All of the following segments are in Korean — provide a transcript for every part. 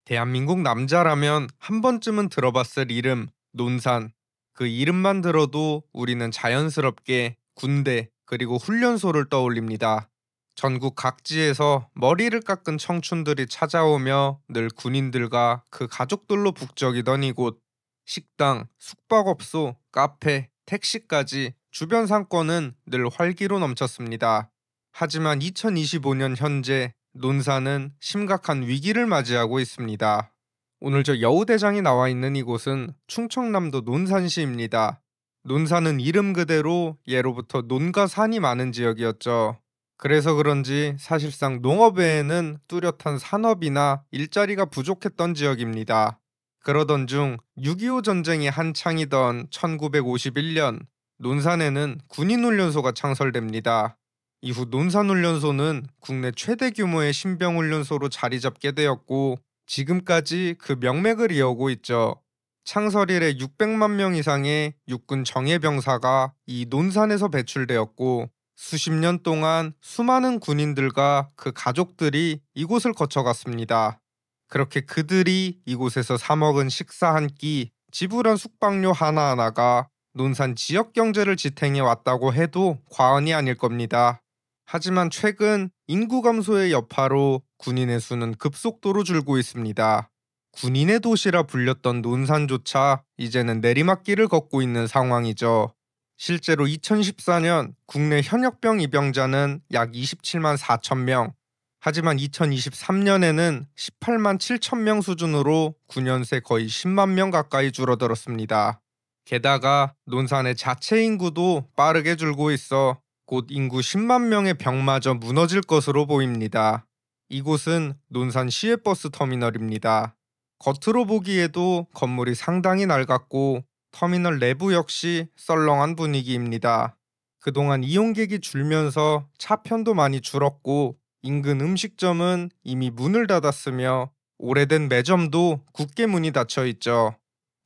대한민국 남자라면 한 번쯤은 들어봤을 이름, 논산. 그 이름만 들어도 우리는 자연스럽게 군대, 그리고 훈련소를 떠올립니다. 전국 각지에서 머리를 깎은 청춘들이 찾아오며 늘 군인들과 그 가족들로 북적이던 이곳. 식당, 숙박업소, 카페, 택시까지 주변 상권은 늘 활기로 넘쳤습니다. 하지만 2025년 현재 논산은 심각한 위기를 맞이하고 있습니다. 오늘 저 여우대장이 나와 있는 이곳은 충청남도 논산시입니다. 논산은 이름 그대로 예로부터 논과 산이 많은 지역이었죠. 그래서 그런지 사실상 농업 외에는 뚜렷한 산업이나 일자리가 부족했던 지역입니다. 그러던 중 6.25 전쟁이 한창이던 1951년 논산에는 군인훈련소가 창설됩니다. 이후 논산훈련소는 국내 최대 규모의 신병훈련소로 자리 잡게 되었고 지금까지 그 명맥을 이어오고 있죠. 창설 이래 600만 명 이상의 육군 정예병사가 이 논산에서 배출되었고 수십 년 동안 수많은 군인들과 그 가족들이 이곳을 거쳐갔습니다. 그렇게 그들이 이곳에서 사 먹은 식사 한 끼, 지불한 숙박료 하나하나가 논산 지역 경제를 지탱해 왔다고 해도 과언이 아닐 겁니다. 하지만 최근 인구 감소의 여파로 군인의 수는 급속도로 줄고 있습니다. 군인의 도시라 불렸던 논산조차 이제는 내리막길을 걷고 있는 상황이죠. 실제로 2014년 국내 현역병 입영자는 약 27만 4천 명, 하지만 2023년에는 18만 7천 명 수준으로 9년 새 거의 10만 명 가까이 줄어들었습니다. 게다가 논산의 자체 인구도 빠르게 줄고 있어 곧 인구 10만 명의 벽마저 무너질 것으로 보입니다. 이곳은 논산 시외버스 터미널입니다. 겉으로 보기에도 건물이 상당히 낡았고 터미널 내부 역시 썰렁한 분위기입니다. 그동안 이용객이 줄면서 차편도 많이 줄었고 인근 음식점은 이미 문을 닫았으며 오래된 매점도 굳게 문이 닫혀 있죠.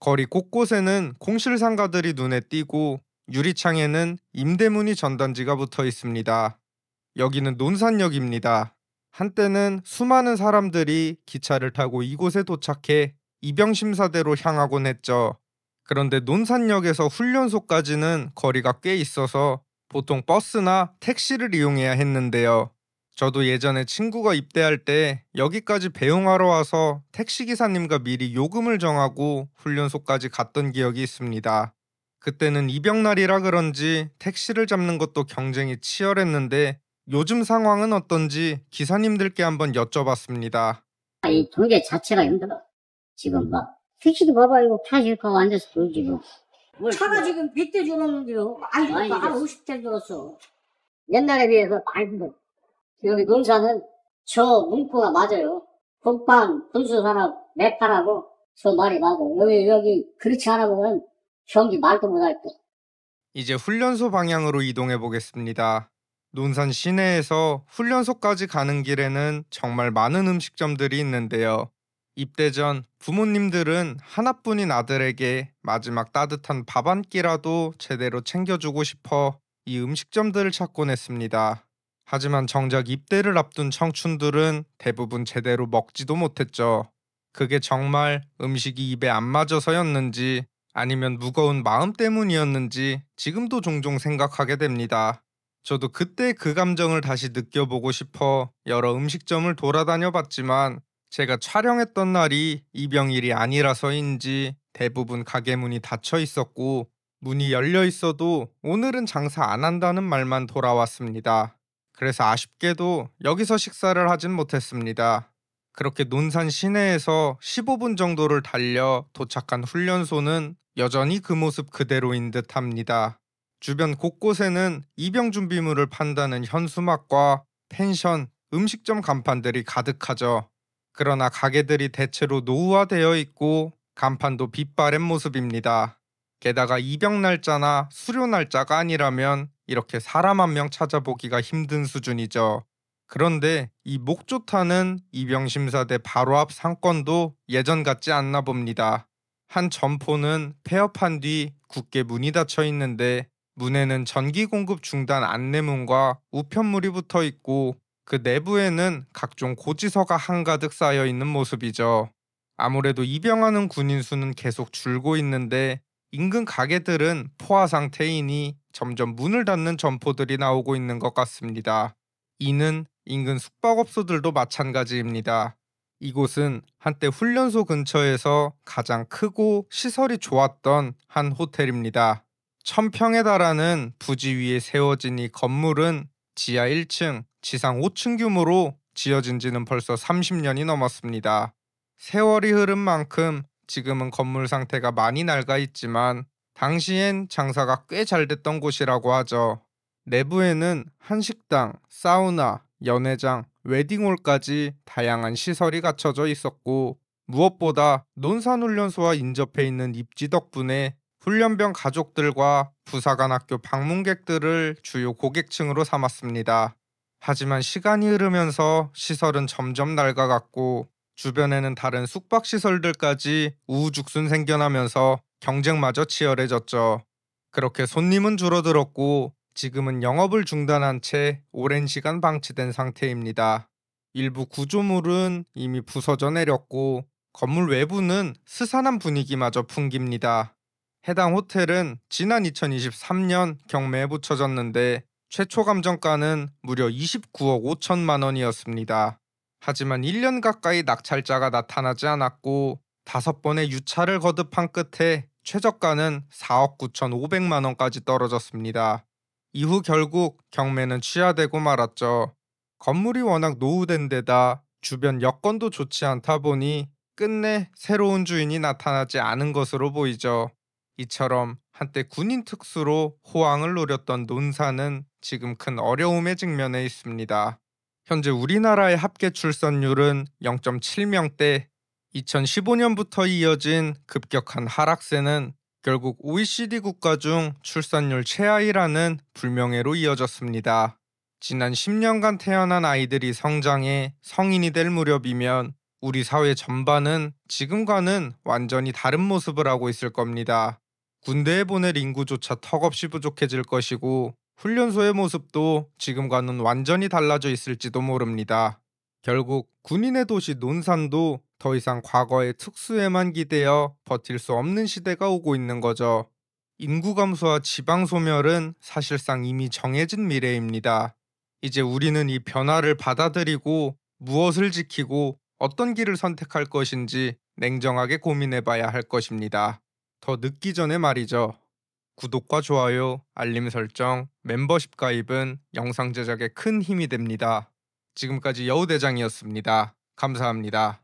거리 곳곳에는 공실상가들이 눈에 띄고 유리창에는 임대문의 전단지가 붙어 있습니다. 여기는 논산역입니다. 한때는 수많은 사람들이 기차를 타고 이곳에 도착해 입영심사대로 향하곤 했죠. 그런데 논산역에서 훈련소까지는 거리가 꽤 있어서 보통 버스나 택시를 이용해야 했는데요. 저도 예전에 친구가 입대할 때 여기까지 배웅하러 와서 택시기사님과 미리 요금을 정하고 훈련소까지 갔던 기억이 있습니다. 그때는 입영날이라 그런지 택시를 잡는 것도 경쟁이 치열했는데 요즘 상황은 어떤지 기사님들께 한번 여쭤봤습니다. 이 경제 자체가 힘들어. 지금 막 택시도 봐봐, 이거 차 실고 앉아서 그 지금 차가 지금 100대 줄었는데요. 많이 줄었어. 한 50대 줄었어. 옛날에 비해서 많이 힘들어. 여기 논산은 저 문구가 맞아요. 북방 군수산업 메카라고 저 말이 맞아. 여기 그렇지 않아 보면 경기 말도 못할 거. 이제 훈련소 방향으로 이동해 보겠습니다. 논산 시내에서 훈련소까지 가는 길에는 정말 많은 음식점들이 있는데요. 입대 전 부모님들은 하나뿐인 아들에게 마지막 따뜻한 밥 한 끼라도 제대로 챙겨주고 싶어 이 음식점들을 찾곤 했습니다. 하지만 정작 입대를 앞둔 청춘들은 대부분 제대로 먹지도 못했죠. 그게 정말 음식이 입에 안 맞아서였는지 아니면 무거운 마음 때문이었는지 지금도 종종 생각하게 됩니다. 저도 그때 그 감정을 다시 느껴보고 싶어 여러 음식점을 돌아다녀 봤지만 제가 촬영했던 날이 입영일이 아니라서인지 대부분 가게 문이 닫혀 있었고 문이 열려 있어도 오늘은 장사 안 한다는 말만 돌아왔습니다. 그래서 아쉽게도 여기서 식사를 하진 못했습니다. 그렇게 논산 시내에서 15분 정도를 달려 도착한 훈련소는 여전히 그 모습 그대로인 듯합니다. 주변 곳곳에는 입영 준비물을 판다는 현수막과 펜션, 음식점 간판들이 가득하죠. 그러나 가게들이 대체로 노후화되어 있고 간판도 빛바랜 모습입니다. 게다가 입영 날짜나 수료 날짜가 아니라면 이렇게 사람 한 명 찾아보기가 힘든 수준이죠. 그런데 이 목조타는 입영심사대 바로 앞 상권도 예전 같지 않나 봅니다. 한 점포는 폐업한 뒤 굳게 문이 닫혀 있는데 문에는 전기 공급 중단 안내문과 우편물이 붙어 있고 그 내부에는 각종 고지서가 한가득 쌓여 있는 모습이죠. 아무래도 입영하는 군인 수는 계속 줄고 있는데 인근 가게들은 포화 상태이니 점점 문을 닫는 점포들이 나오고 있는 것 같습니다. 이는 인근 숙박업소들도 마찬가지입니다. 이곳은 한때 훈련소 근처에서 가장 크고 시설이 좋았던 한 호텔입니다. 1000평에 달하는 부지 위에 세워진 이 건물은 지하 1층, 지상 5층 규모로 지어진 지는 벌써 30년이 넘었습니다. 세월이 흐른 만큼 지금은 건물 상태가 많이 낡아 있지만 당시엔 장사가 꽤 잘 됐던 곳이라고 하죠. 내부에는 한식당, 사우나, 연회장, 웨딩홀까지 다양한 시설이 갖춰져 있었고 무엇보다 논산훈련소와 인접해 있는 입지 덕분에 훈련병 가족들과 부사관학교 방문객들을 주요 고객층으로 삼았습니다. 하지만 시간이 흐르면서 시설은 점점 낡아갔고 주변에는 다른 숙박시설들까지 우후죽순 생겨나면서 경쟁마저 치열해졌죠. 그렇게 손님은 줄어들었고 지금은 영업을 중단한 채 오랜 시간 방치된 상태입니다. 일부 구조물은 이미 부서져 내렸고 건물 외부는 스산한 분위기마저 풍깁니다. 해당 호텔은 지난 2023년 경매에 붙여졌는데 최초 감정가는 무려 29억 5천만 원이었습니다. 하지만 1년 가까이 낙찰자가 나타나지 않았고 5번의 유찰을 거듭한 끝에 최저가는 4억 9천5백만 원까지 떨어졌습니다. 이후 결국 경매는 취하되고 말았죠. 건물이 워낙 노후된 데다 주변 여건도 좋지 않다 보니 끝내 새로운 주인이 나타나지 않은 것으로 보이죠. 이처럼 한때 군인 특수로 호황을 노렸던 논산은 지금 큰 어려움에 직면해 있습니다. 현재 우리나라의 합계 출산율은 0.7명대, 2015년부터 이어진 급격한 하락세는 결국 OECD 국가 중 출산율 최하위라는 불명예로 이어졌습니다. 지난 10년간 태어난 아이들이 성장해 성인이 될 무렵이면 우리 사회 전반은 지금과는 완전히 다른 모습을 하고 있을 겁니다. 군대에 보낼 인구조차 턱없이 부족해질 것이고 훈련소의 모습도 지금과는 완전히 달라져 있을지도 모릅니다. 결국 군인의 도시 논산도 더 이상 과거의 특수에만 기대어 버틸 수 없는 시대가 오고 있는 거죠. 인구 감소와 지방 소멸은 사실상 이미 정해진 미래입니다. 이제 우리는 이 변화를 받아들이고 무엇을 지키고 어떤 길을 선택할 것인지 냉정하게 고민해봐야 할 것입니다. 더 늦기 전에 말이죠. 구독과 좋아요, 알림 설정, 멤버십 가입은 영상 제작에 큰 힘이 됩니다. 지금까지 여우대장이었습니다. 감사합니다.